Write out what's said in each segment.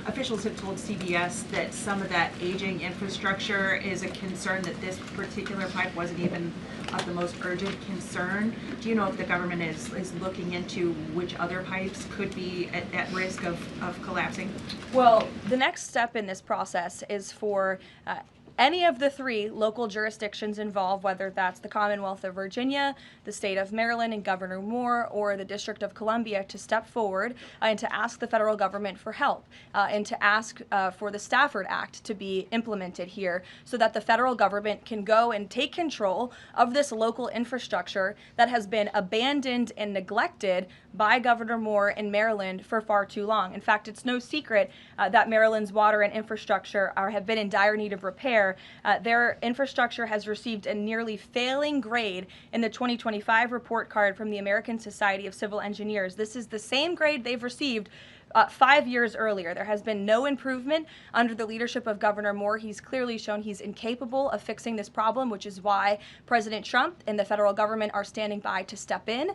officials have told CBS that some of that aging infrastructure is a concern, that this particular pipe wasn't even of the most urgent concern. Do you know if the government is looking into which other pipes could be at risk of collapsing? Well, the next step in this process is for any of the three local jurisdictions involved, whether that's the Commonwealth of Virginia, the state of Maryland and Governor Moore, or the District of Columbia, to step forward and to ask the federal government for help and to ask for the Stafford Act to be implemented here so that the federal government can go and take control of this local infrastructure that has been abandoned and neglected by Governor Moore in Maryland for far too long. In fact, it's no secret that Maryland's water and infrastructure have been in dire need of repair. Their infrastructure has received a nearly failing grade in the 2025 report card from the American Society of Civil Engineers. This is the same grade they've received 5 years earlier. There has been no improvement under the leadership of Governor Moore. He's clearly shown he's incapable of fixing this problem, which is why President Trump and the federal government are standing by to step in.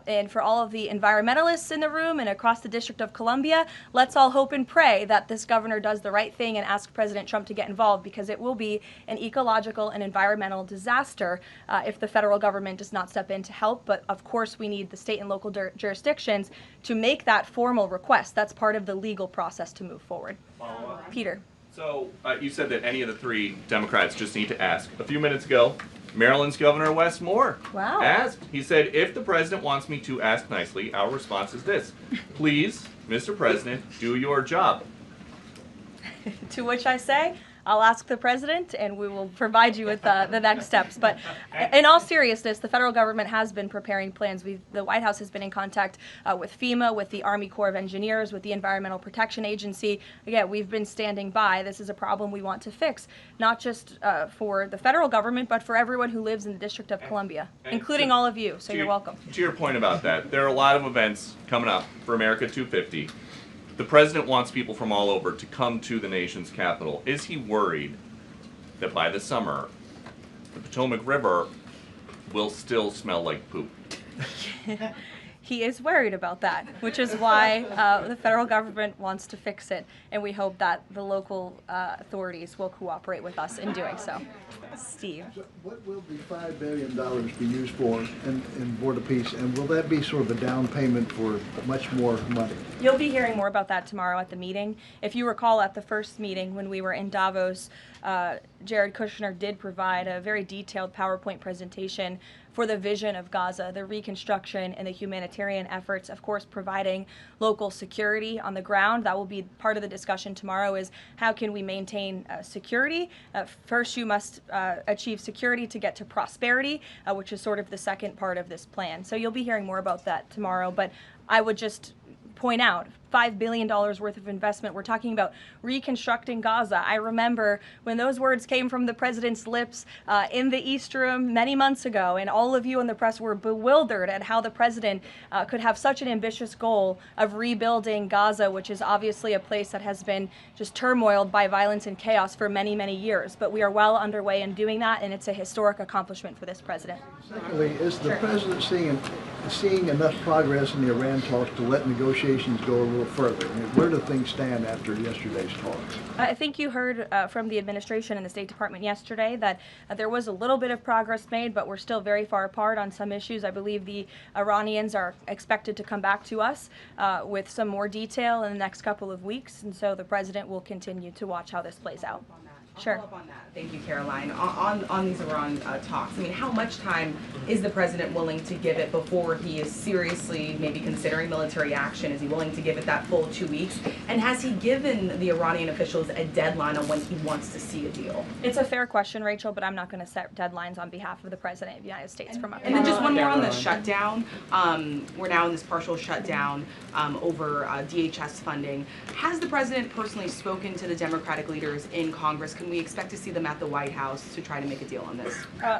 And for all of the environmentalists in the room and across the District of Columbia, let's all hope and pray that this governor does the right thing and ask President Trump to get involved, because it will be an ecological and environmental disaster if the federal government does not step in to help. But of course, we need the state and local jurisdictions to make that formal request. That's part of the legal process to move forward. Peter. So you said that any of the three Democrats just need to ask. A few minutes ago, Maryland's Governor Wes Moore asked. He said, if the president wants me to ask nicely, our response is this: please, Mr. President, do your job. To which I say, I'll ask the president and we will provide you with the next steps. But in all seriousness, the federal government has been preparing plans. The White House has been in contact with FEMA, with the Army Corps of Engineers, with the Environmental Protection Agency. Again, we've been standing by. This is a problem we want to fix, not just for the federal government, but for everyone who lives in the District of Columbia, including all of you. So you're welcome. To your point about that, there are a lot of events coming up for America 250. The president wants people from all over to come to the nation's capital. Is he worried that by the summer, the Potomac River will still smell like poop? He is worried about that, which is why the federal government wants to fix it, and we hope that the local authorities will cooperate with us in doing so. Steve. So what will the $5 billion be used for in Board of Peace, and will that be sort of a down payment for much more money? You'll be hearing more about that tomorrow at the meeting. If you recall, at the first meeting when we were in Davos, Jared Kushner did provide a very detailed PowerPoint presentation for the vision of Gaza, the reconstruction and the humanitarian efforts, of course, providing local security on the ground. That will be part of the discussion tomorrow, is how can we maintain security? First, you must achieve security to get to prosperity, which is sort of the second part of this plan. So you'll be hearing more about that tomorrow, but I would just point out $5 billion worth of investment. We're talking about reconstructing Gaza. I remember when those words came from the president's lips in the East Room many months ago, and all of you in the press were bewildered at how the president could have such an ambitious goal of rebuilding Gaza, which is obviously a place that has been just turmoiled by violence and chaos for many, many years. But we are well underway in doing that, and it's a historic accomplishment for this president. Secondly, is the president seeing enough progress in the Iran talks to let negotiations go a little further? I mean, where do things stand after yesterday's talks? I think you heard from the administration and the State Department yesterday that there was a little bit of progress made, but we're still very far apart on some issues. I believe the Iranians are expected to come back to us with some more detail in the next couple of weeks, and so the president will continue to watch how this plays out. Sure. Follow up on that. Thank you, Caroline. On these Iran talks, I mean, how much time is the president willing to give it before he is seriously maybe considering military action? Is he willing to give it that full 2 weeks? And has he given the Iranian officials a deadline on when he wants to see a deal? It's a fair question, Rachel, but I'm not going to set deadlines on behalf of the president of the United States. And then just one more on the shutdown. We're now in this partial shutdown over DHS funding. Has the president personally spoken to the Democratic leaders in Congress? Can we expect to see them at the White House to try to make a deal on this?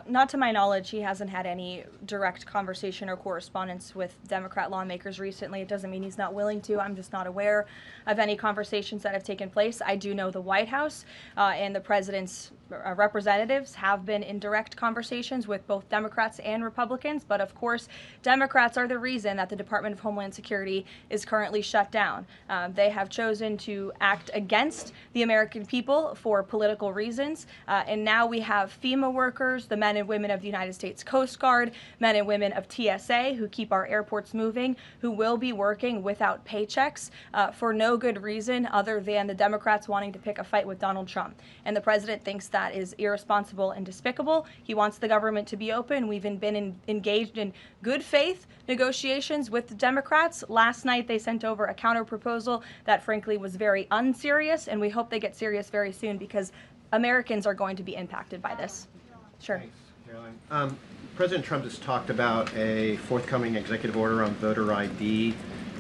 Not to my knowledge. He hasn't had any direct conversation or correspondence with Democrat lawmakers recently. It doesn't mean he's not willing to. I'm just not aware of any conversations that have taken place. I do know the White House and the president's representatives have been in direct conversations with both Democrats and Republicans, but of course, Democrats are the reason that the Department of Homeland Security is currently shut down. They have chosen to act against the American people for political reasons, and now we have FEMA workers, the men and women of the United States Coast Guard, men and women of TSA who keep our airports moving, who will be working without paychecks for no good reason other than the Democrats wanting to pick a fight with Donald Trump. And the president thinks that is irresponsible and despicable. He wants the government to be open. We've been engaged in good faith negotiations with the Democrats. Last night they sent over a counter proposal that frankly was very unserious, and we hope they get serious very soon because Americans are going to be impacted by this. Sure. Thanks, Caroline. President Trump has talked about a forthcoming executive order on voter ID.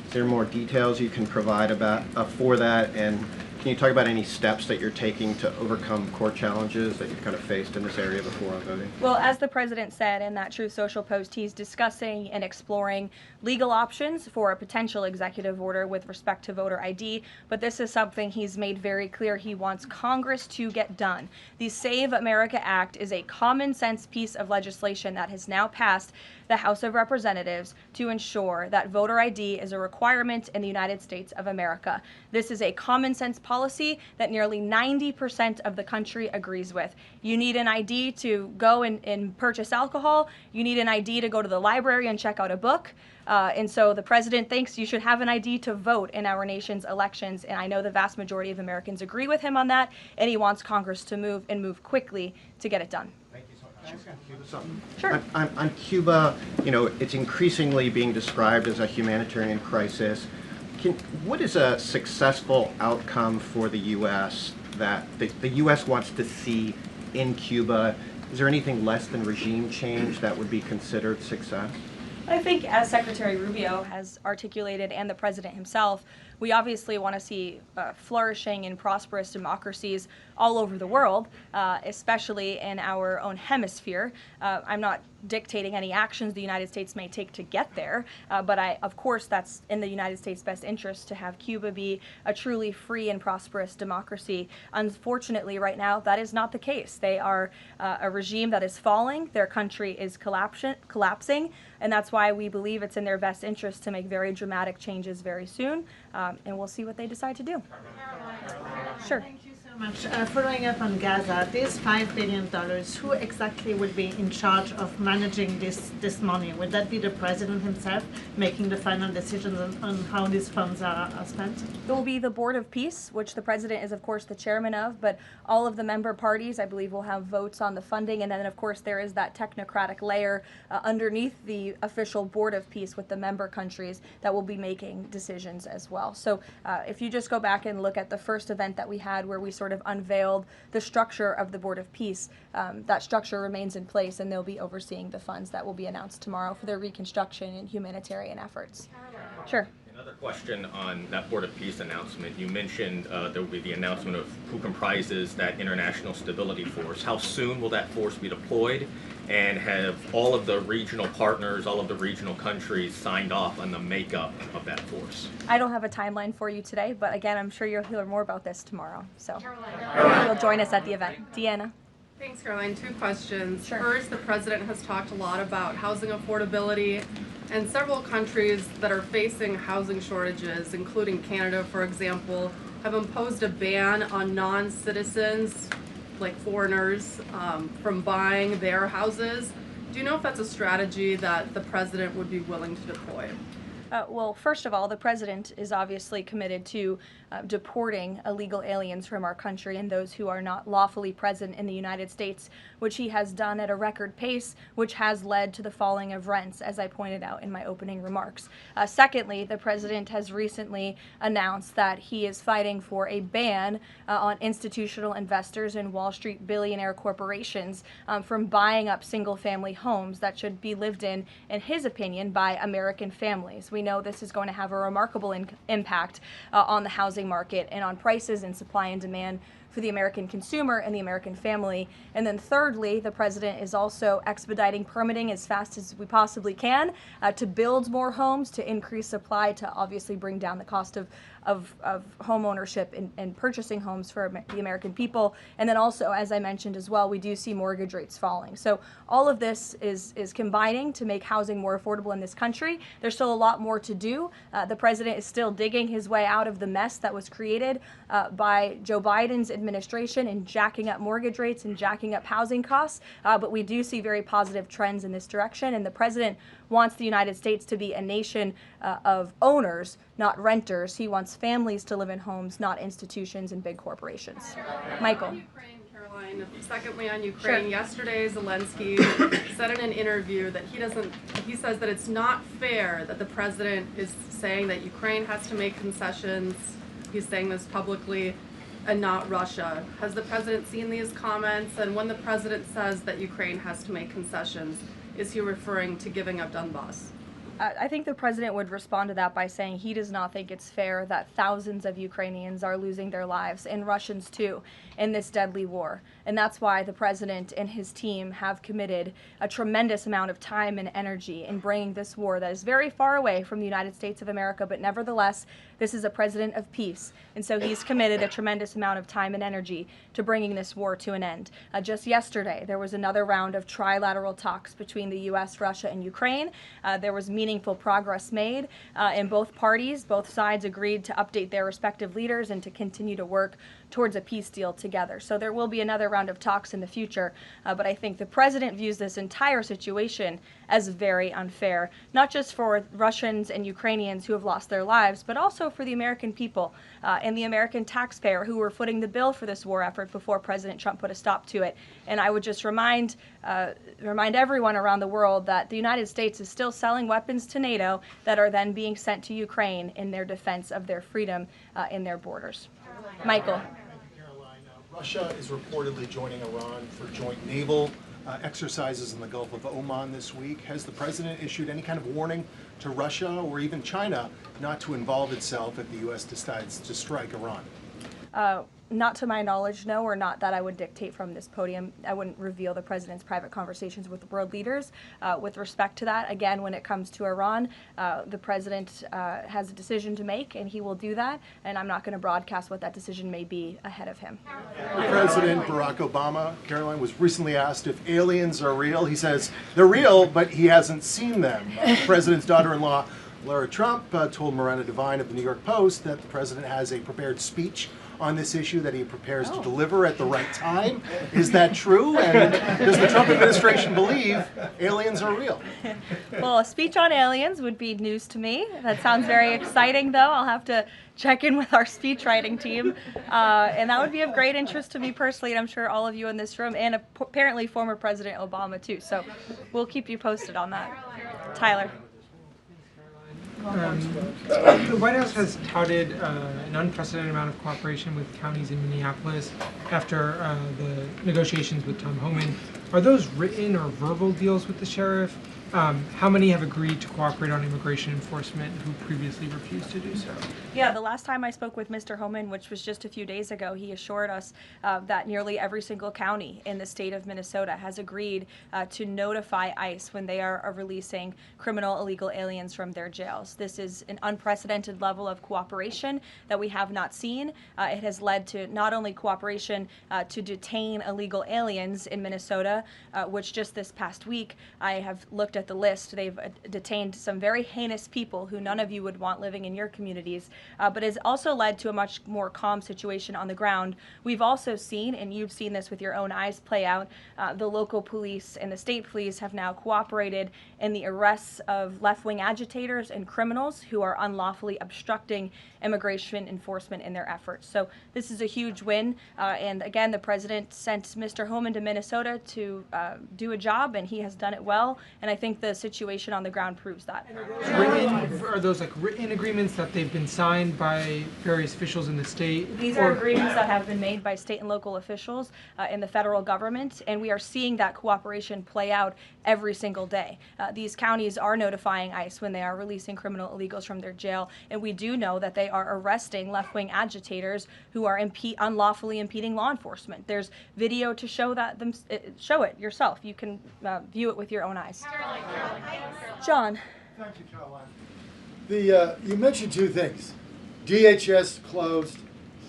Is there more details you can provide about for that? And can you talk about any steps that you're taking to overcome court challenges that you've kind of faced in this area before on voting? Well, as the president said in that Truth Social post, he's discussing and exploring legal options for a potential executive order with respect to voter ID, but this is something he's made very clear he wants Congress to get done. The Save America Act is a common sense piece of legislation that has now passed the House of Representatives to ensure that voter ID is a requirement in the United States of America. This is a common sense policy that nearly 90% of the country agrees with. You need an ID to go and purchase alcohol. You need an ID to go to the library and check out a book. And so the president thinks you should have an ID to vote in our nation's elections. And I know the vast majority of Americans agree with him on that. And he wants Congress to move quickly to get it done. Sure. On Cuba, you know, it's increasingly being described as a humanitarian crisis. What is a successful outcome for the U.S. that the U.S. wants to see in Cuba? Is there anything less than regime change that would be considered success? I think, as Secretary Rubio has articulated and the president himself, we obviously want to see flourishing and prosperous democracies all over the world, especially in our own hemisphere. I'm not dictating any actions the United States may take to get there, but of course that's in the United States' best interest to have Cuba be a truly free and prosperous democracy. Unfortunately, right now, that is not the case. They are a regime that is falling, their country is collapsing, and that's why we believe it's in their best interest to make very dramatic changes very soon, and we'll see what they decide to do. Sure. Thank you so much. Following up on Gaza, this $5 billion, who exactly will be in charge of managing this money? Would that be the president himself making the final decisions on how these funds are spent? It will be the Board of Peace, which the president is, of course, the chairman of, but all of the member parties, I believe, will have votes on the funding. And then, of course, there is that technocratic layer underneath the official Board of Peace with the member countries that will be making decisions as well. So if you just go back and look at the first event that we had where we sort of unveiled the structure of the Board of Peace, that structure remains in place, and they'll be overseeing the funds that will be announced tomorrow for their reconstruction and humanitarian efforts. Sure. Another question on that Board of Peace announcement. You mentioned there will be the announcement of who comprises that International Stability Force. How soon will that force be deployed? And have all of the regional partners, all of the regional countries signed off on the makeup of that force? I don't have a timeline for you today, but again, I'm sure you'll hear more about this tomorrow. So you'll join us at the event. Deanna. Thanks, Caroline. Two questions. Sure. First, the president has talked a lot about housing affordability, and several countries that are facing housing shortages, including Canada, for example, have imposed a ban on non-citizens, like foreigners, from buying their houses. Do you know if that's a strategy that the president would be willing to deploy? Well, first of all, the president is obviously committed to deporting illegal aliens from our country and those who are not lawfully present in the United States, which he has done at a record pace, which has led to the falling of rents, as I pointed out in my opening remarks. Secondly, the president has recently announced that he is fighting for a ban on institutional investors and Wall Street billionaire corporations from buying up single-family homes that should be lived in his opinion, by American families. We know this is going to have a remarkable impact on the housing market and on prices and supply and demand for the American consumer and the American family. And then thirdly, the president is also expediting permitting as fast as we possibly can to build more homes, to increase supply, to obviously bring down the cost of home ownership and purchasing homes for the American people. And then also, as I mentioned as well, we do see mortgage rates falling. So all of this is combining to make housing more affordable in this country. There's still a lot more to do. The president is still digging his way out of the mess that was created by Joe Biden's administration in jacking up mortgage rates and jacking up housing costs. But we do see very positive trends in this direction. And the president wants the United States to be a nation of owners, not renters. He wants families to live in homes, not institutions and big corporations. Michael. Ukraine, Caroline. Secondly, on Ukraine, Sure. yesterday Zelensky said in an interview that he says that it's not fair that the president is saying that Ukraine has to make concessions. He's saying this publicly, and not Russia. Has the president seen these comments? And when the president says that Ukraine has to make concessions, is he referring to giving up Donbass? I think the president would respond to that by saying he does not think it's fair that thousands of Ukrainians are losing their lives, and Russians too, in this deadly war. And that's why the president and his team have committed a tremendous amount of time and energy in bringing this war that is very far away from the United States of America, but nevertheless, this is a president of peace. And so he's committed a tremendous amount of time and energy to bringing this war to an end. Just yesterday, there was another round of trilateral talks between the U.S., Russia, and Ukraine. There was meaningful progress made in both parties. Both sides agreed to update their respective leaders and to continue to work towards a peace deal together. So there will be another round of talks in the future, but I think the president views this entire situation as very unfair, not just for Russians and Ukrainians who have lost their lives, but also for the American people and the American taxpayer who were footing the bill for this war effort before President Trump put a stop to it. And I would just remind everyone around the world that the United States is still selling weapons to NATO that are then being sent to Ukraine in their defense of their freedom in their borders. Michael. Caroline, Russia is reportedly joining Iran for joint naval exercises in the Gulf of Oman this week. Has the president issued any kind of warning to Russia or even China not to involve itself if the U.S. decides to strike Iran? Not to my knowledge, no, or not that I would dictate from this podium. I wouldn't reveal the president's private conversations with world leaders. With respect to that, again, when it comes to Iran, the president has a decision to make, and he will do that, and I'm not going to broadcast what that decision may be ahead of him. President Barack Obama, Caroline, was recently asked if aliens are real. He says they're real, but he hasn't seen them. The president's daughter-in-law, Lara Trump, told Miranda Devine of the New York Post that the president has a prepared speech on this issue that he prepares to deliver at the right time. Is that true? And does the Trump administration believe aliens are real? Well, a speech on aliens would be news to me. That sounds very exciting, though. I'll have to check in with our speech writing team. And that would be of great interest to me personally, and I'm sure all of you in this room, and apparently former President Obama, too. So we'll keep you posted on that. Tyler. The White House has touted an unprecedented amount of cooperation with counties in Minneapolis after the negotiations with Tom Homan. Are those written or verbal deals with the sheriff? How many have agreed to cooperate on immigration enforcement who previously refused to do so? Yeah, the last time I spoke with Mr. Homan, which was just a few days ago, he assured us that nearly every single county in the state of Minnesota has agreed to notify ICE when they are releasing criminal illegal aliens from their jails. This is an unprecedented level of cooperation that we have not seen. It has led to not only cooperation to detain illegal aliens in Minnesota, which just this past week I have looked at the list. They've detained some very heinous people who none of you would want living in your communities, but has also led to a much more calm situation on the ground. We've also seen, and you've seen this with your own eyes play out, the local police and the state police have now cooperated in the arrests of left-wing agitators and criminals who are unlawfully obstructing immigration enforcement in their efforts. So this is a huge win, and again, the president sent Mr. Homan to Minnesota to do a job, and he has done it well, and I think think the situation on the ground proves that. Are those like written agreements that they've been signed by various officials in the state? These are agreements that have been made by state and local officials in the federal government, and we are seeing that cooperation play out every single day. These counties are notifying ICE when they are releasing criminal illegals from their jail, and we do know that they are arresting left-wing agitators who are unlawfully impeding law enforcement. There's video to show that show it yourself. You can view it with your own eyes. John. Thank you, Caroline. You mentioned two things, DHS closed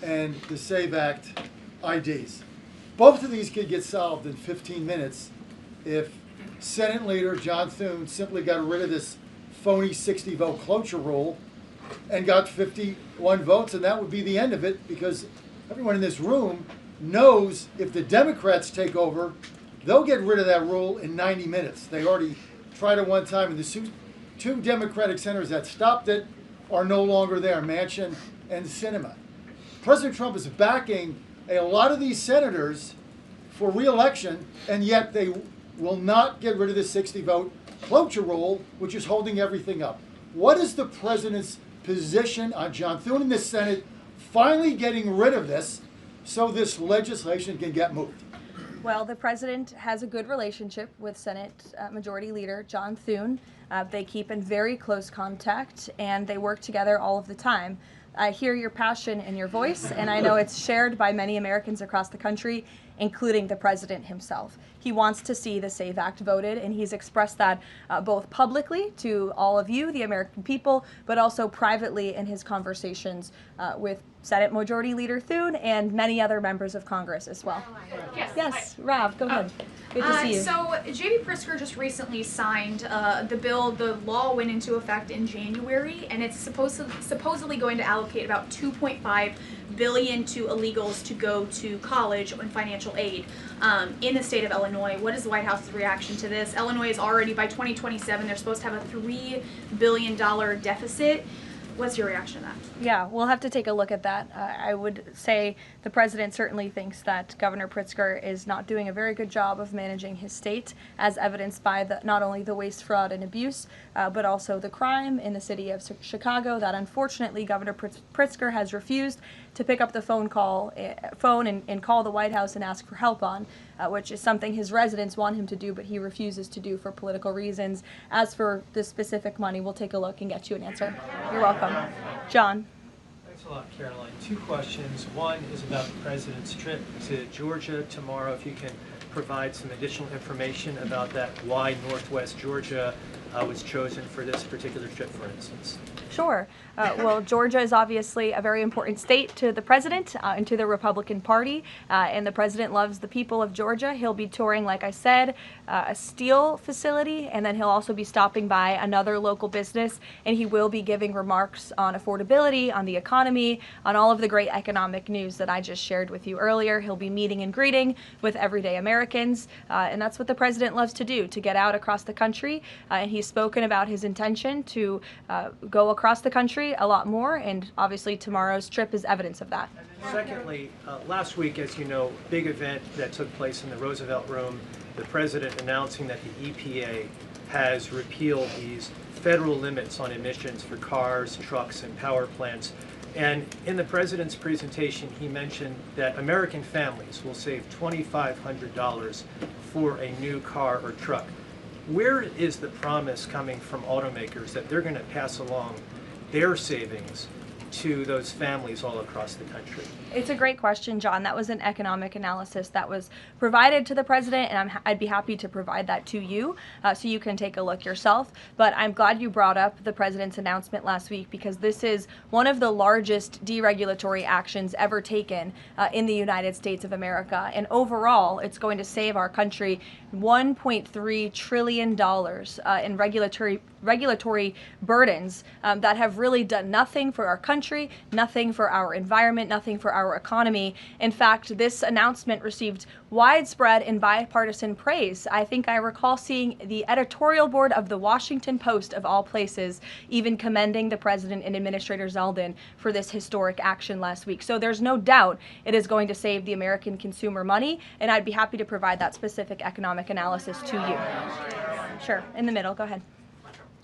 and the SAVE Act IDs. Both of these could get solved in 15 minutes if Senate Leader John Thune simply got rid of this phony 60-vote cloture rule and got 51 votes, and that would be the end of it, because everyone in this room knows if the Democrats take over, they'll get rid of that rule in 90 minutes. They already tried it one time, and the two Democratic senators that stopped it are no longer there, Manchin and Sinema. President Trump is backing a lot of these senators for re-election, and yet they will not get rid of the 60-vote cloture rule, which is holding everything up. What is the president's position on John Thune in the Senate finally getting rid of this so this legislation can get moved? Well, the president has a good relationship with Senate Majority Leader John Thune. They keep in very close contact, and they work together all of the time. I hear your passion in your voice, and I know it's shared by many Americans across the country, including the president himself. He wants to see the SAVE Act voted, and he's expressed that both publicly to all of you, the American people, but also privately in his conversations with Senate Majority Leader Thune and many other members of Congress as well. Yes, Rob, go ahead. Good to see you. So J.B. Pritzker just recently signed the bill. The law went into effect in January, and it's supposedly going to allocate about $2.5 billion to illegals to go to college and financial aid in the state of Illinois. What is the White House's reaction to this? Illinois is already, by 2027, they're supposed to have a $3 billion deficit. What's your reaction to that? Yeah, we'll have to take a look at that. I would say the president certainly thinks that Governor Pritzker is not doing a very good job of managing his state, as evidenced by not only the waste, fraud, and abuse, but also the crime in the city of Chicago that unfortunately Governor Pritzker has refused to pick up the phone and call the White House and ask for help on, which is something his residents want him to do, but he refuses to do for political reasons. As for the specific money, we'll take a look and get you an answer. You're welcome. John. Thanks a lot, Caroline. Two questions. One is about the president's trip to Georgia tomorrow. If you can provide some additional information about that, why Northwest Georgia was chosen for this particular trip, for instance. Sure. Well, Georgia is obviously a very important state to the president and to the Republican Party, and the president loves the people of Georgia. He'll be touring, like I said, a steel facility, and then he'll also be stopping by another local business, and he will be giving remarks on affordability, on the economy, on all of the great economic news that I just shared with you earlier. He'll be meeting and greeting with everyday Americans, and that's what the president loves to do, to get out across the country, and he's spoken about his intention to go across the country a lot more, and obviously tomorrow's trip is evidence of that. Secondly, last week, as you know, big event that took place in the Roosevelt Room, the president announcing that the EPA has repealed these federal limits on emissions for cars, trucks, and power plants. And in the president's presentation, he mentioned that American families will save $2,500 for a new car or truck. Where is the promise coming from automakers that they're going to pass along their savings to those families all across the country? It's a great question, John. That was an economic analysis that was provided to the president, and I'd be happy to provide that to you so you can take a look yourself. But I'm glad you brought up the president's announcement last week, because this is one of the largest deregulatory actions ever taken in the United States of America. And overall, it's going to save our country $1.3 trillion in regulatory burdens that have really done nothing for our country, nothing for our environment, nothing for our economy. In fact, this announcement received widespread and bipartisan praise. I think I recall seeing the editorial board of the Washington Post, of all places, even commending the president and Administrator Zeldin for this historic action last week. So there's no doubt it is going to save the American consumer money, and I'd be happy to provide that specific economic analysis to you. Sure, in the middle, go ahead.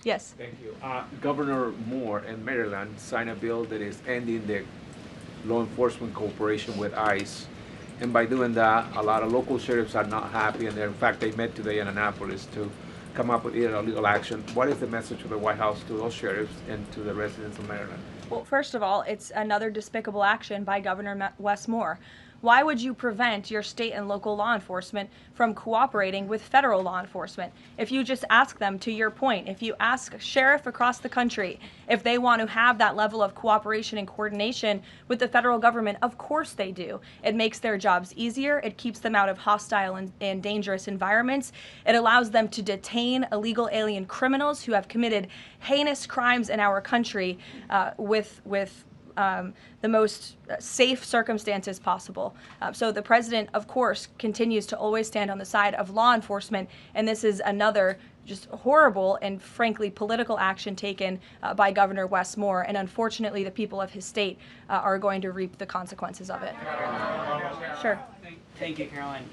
Yes. Thank you. Governor Moore in Maryland signed a bill that is ending the law enforcement cooperation with ICE. And by doing that, a lot of local sheriffs are not happy, and in fact, they met today in Annapolis to come up with either legal action. What is the message of the White House to those sheriffs and to the residents of Maryland? Well, first of all, it's another despicable action by Governor Wes Moore. Why would you prevent your state and local law enforcement from cooperating with federal law enforcement? If you just ask them, to your point, if you ask a sheriff across the country if they want to have that level of cooperation and coordination with the federal government, of course they do. It makes their jobs easier. It keeps them out of hostile and dangerous environments. It allows them to detain illegal alien criminals who have committed heinous crimes in our country with the most safe circumstances possible. So the president, of course, continues to always stand on the side of law enforcement, and this is another just horrible and frankly political action taken by Governor Wes Moore, and unfortunately the people of his state are going to reap the consequences of it. Sure. Thank you, Caroline.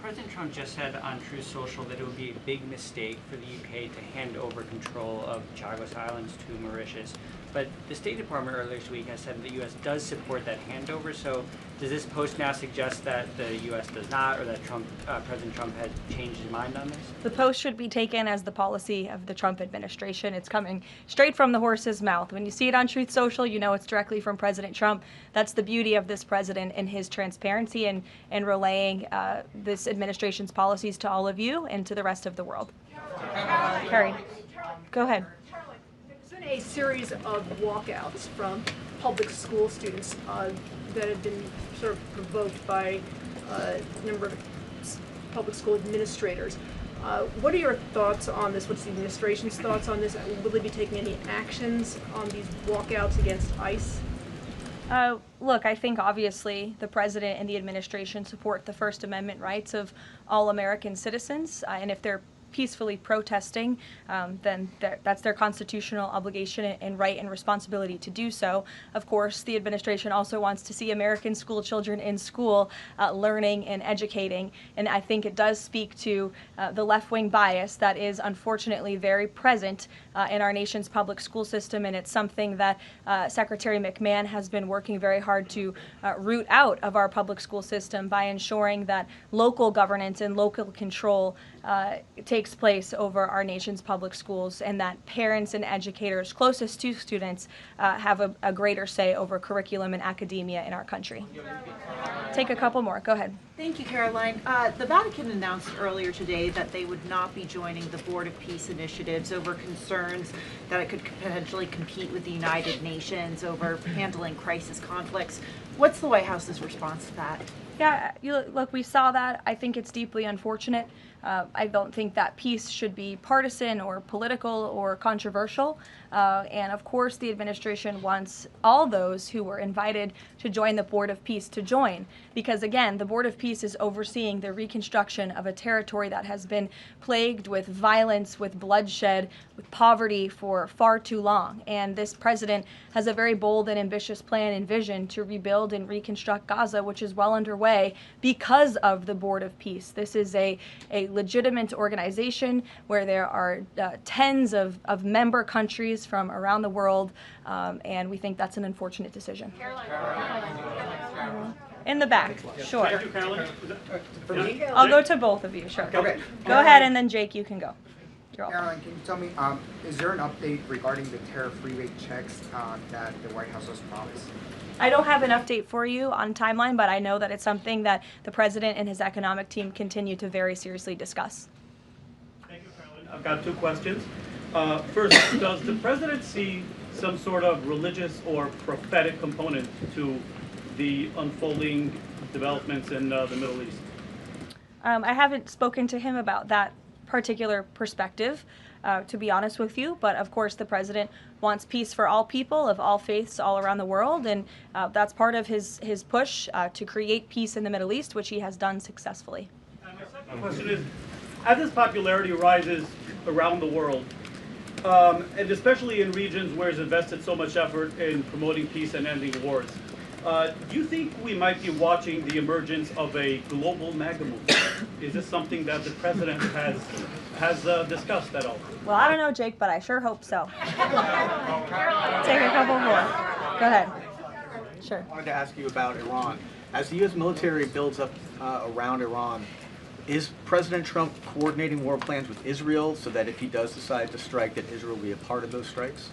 President Trump just said on Truth Social that it would be a big mistake for the UK to hand over control of Chagos Islands to Mauritius. But the State Department earlier this week has said the U.S. does support that handover. So does this post now suggest that the U.S. does not, or that President Trump has changed his mind on this? The post should be taken as the policy of the Trump administration. It's coming straight from the horse's mouth. When you see it on Truth Social, you know it's directly from President Trump. That's the beauty of this president and his transparency and relaying this administration's policies to all of you and to the rest of the world. Carrie, go ahead. There's been a series of walkouts from public school students that have been sort of provoked by a number of public school administrators. What are your thoughts on this? What's the administration's thoughts on this? Will they be taking any actions on these walkouts against ICE? Look, I think obviously the president and the administration support the First Amendment rights of all American citizens, and if they're peacefully protesting, then that's their constitutional obligation and right and responsibility to do so. Of course, the administration also wants to see American school children in school learning and educating, and I think it does speak to the left-wing bias that is unfortunately very present in our nation's public school system, and it's something that Secretary McMahon has been working very hard to root out of our public school system by ensuring that local governance and local control takes place over our nation's public schools, and that parents and educators closest to students have a greater say over curriculum and academia in our country. Take a couple more. Go ahead. Thank you, Caroline. The Vatican announced earlier today that they would not be joining the Board of Peace initiatives over concerns that it could potentially compete with the United Nations over handling crisis conflicts. What's the White House's response to that? Yeah, look, we saw that. I think it's deeply unfortunate. I don't think that peace should be partisan or political or controversial. And of course, the administration wants all those who were invited to join the Board of Peace to join. Because again, the Board of Peace is overseeing the reconstruction of a territory that has been plagued with violence, with bloodshed, with poverty for far too long. And this president has a very bold and ambitious plan and vision to rebuild and reconstruct Gaza, which is well underway because of the Board of Peace. This is a legitimate organization where there are tens of member countries from around the world, and we think that's an unfortunate decision. In the back, sure. I'll go to both of you, sure. Okay. Go ahead, and then Jake, you can go. Caroline, can you tell me, is there an update regarding the tariff rebate checks that the White House has promised? I don't have an update for you on timeline, but I know that it's something that the president and his economic team continue to very seriously discuss. Thank you, Caroline. I've got two questions. First, does the president see some sort of religious or prophetic component to the unfolding developments in the Middle East? I haven't spoken to him about that particular perspective, to be honest with you, but of course the president wants peace for all people of all faiths all around the world, and that's part of his push to create peace in the Middle East, which he has done successfully. And my second question is, as his popularity rises around the world, and especially in regions where he's invested so much effort in promoting peace and ending wars, do you think we might be watching the emergence of a global MAGA movement? Is this something that the president has discussed at all? Well, I don't know, Jake, but I sure hope so. Take a couple more. Go ahead. Sure. I wanted to ask you about Iran. As the U.S. military builds up around Iran, is President Trump coordinating war plans with Israel so that if he does decide to strike, that Israel will be a part of those strikes?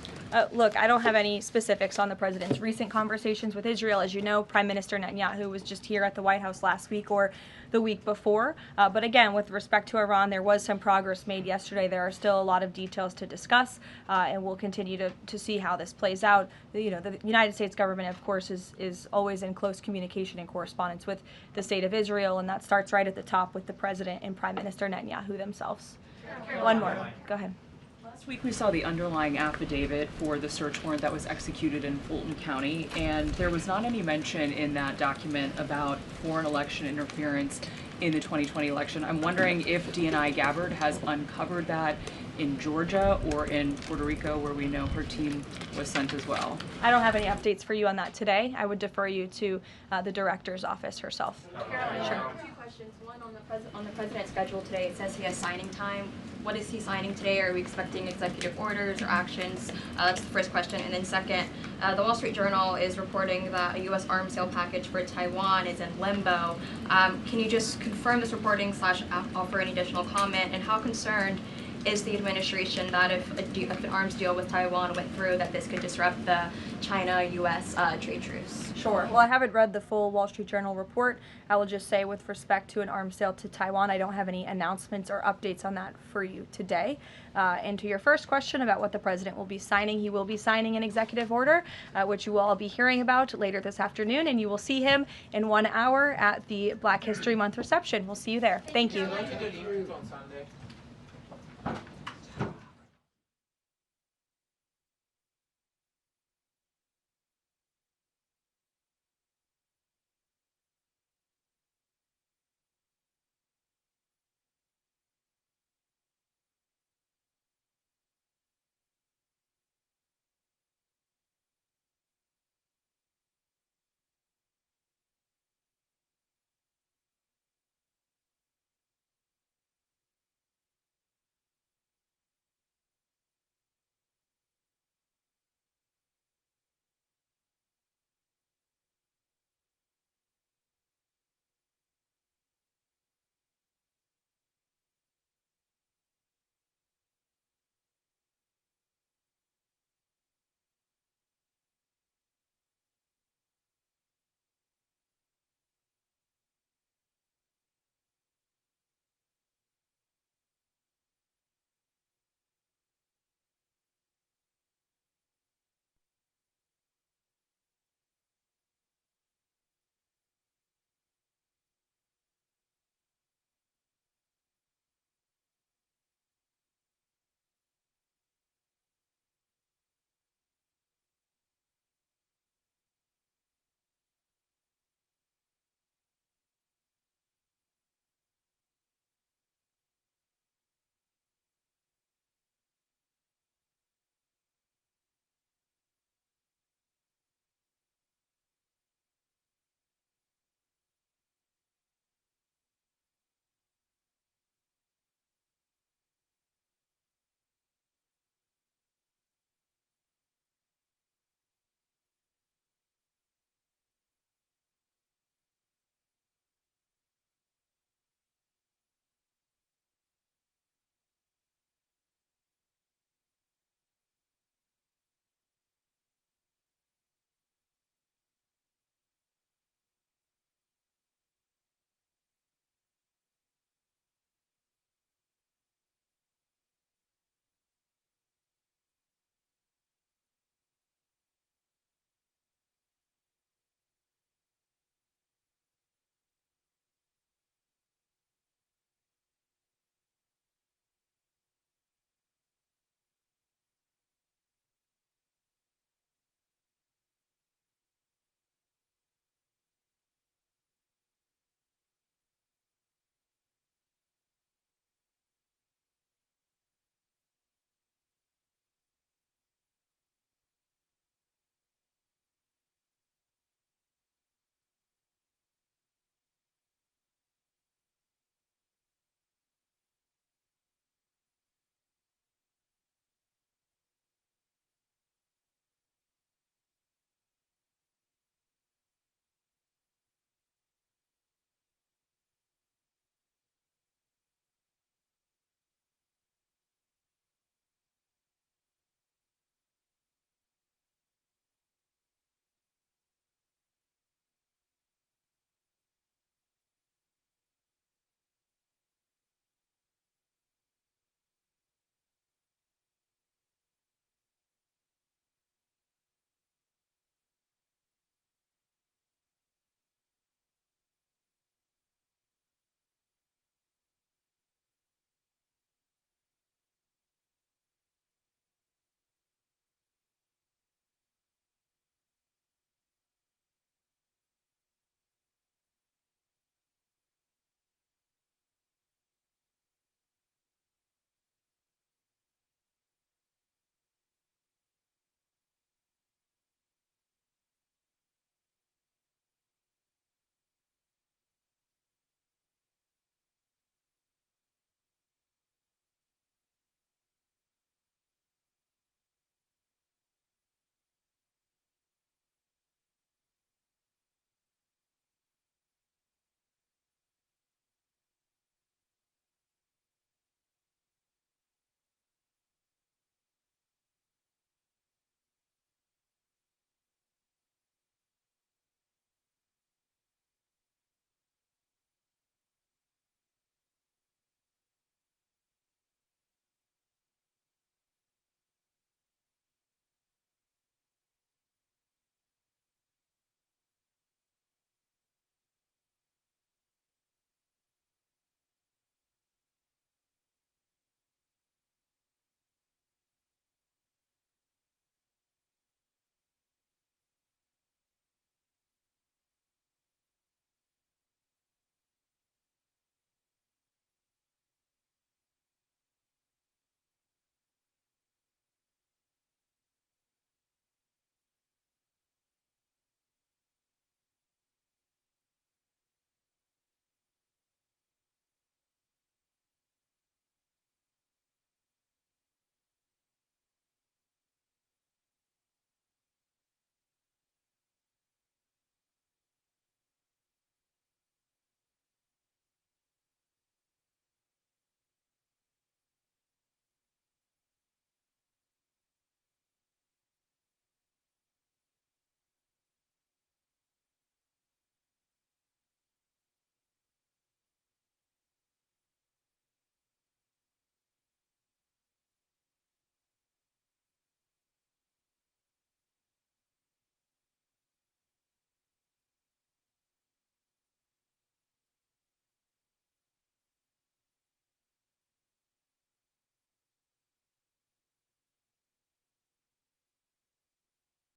Look, I don't have any specifics on the president's recent conversations with Israel. As you know, Prime Minister Netanyahu was just here at the White House last week or the week before. But again, with respect to Iran, there was some progress made yesterday. There are still a lot of details to discuss, and we'll continue to see how this plays out. The United States government, of course, is always in close communication and correspondence with the state of Israel, and that starts right at the top with the president and Prime Minister Netanyahu themselves. One more. Go ahead. Last week we saw the underlying affidavit for the search warrant that was executed in Fulton County, and there was not any mention in that document about foreign election interference in the 2020 election. I'm wondering if DNI Gabbard has uncovered that in Georgia or in Puerto Rico, where we know her team was sent as well. I don't have any updates for you on that today. I would defer you to the director's office herself. Sure. Two questions. One on the president's schedule today. It says he has signing time. What is he signing today? Are we expecting executive orders or actions? That's the first question. And then second, the Wall Street Journal is reporting that a U.S. arms sale package for Taiwan is in limbo. Can you just confirm this reporting / offer any additional comment? And how concerned is the administration that if an arms deal with Taiwan went through, that this could disrupt the China-U.S. Trade truce? Sure. Well, I haven't read the full Wall Street Journal report. I will just say with respect to an arms sale to Taiwan, I don't have any announcements or updates on that for you today. And to your first question about what the president will be signing, he will be signing an executive order, which you will all be hearing about later this afternoon, and you will see him in 1 hour at the Black History Month reception. We'll see you there. Thank you.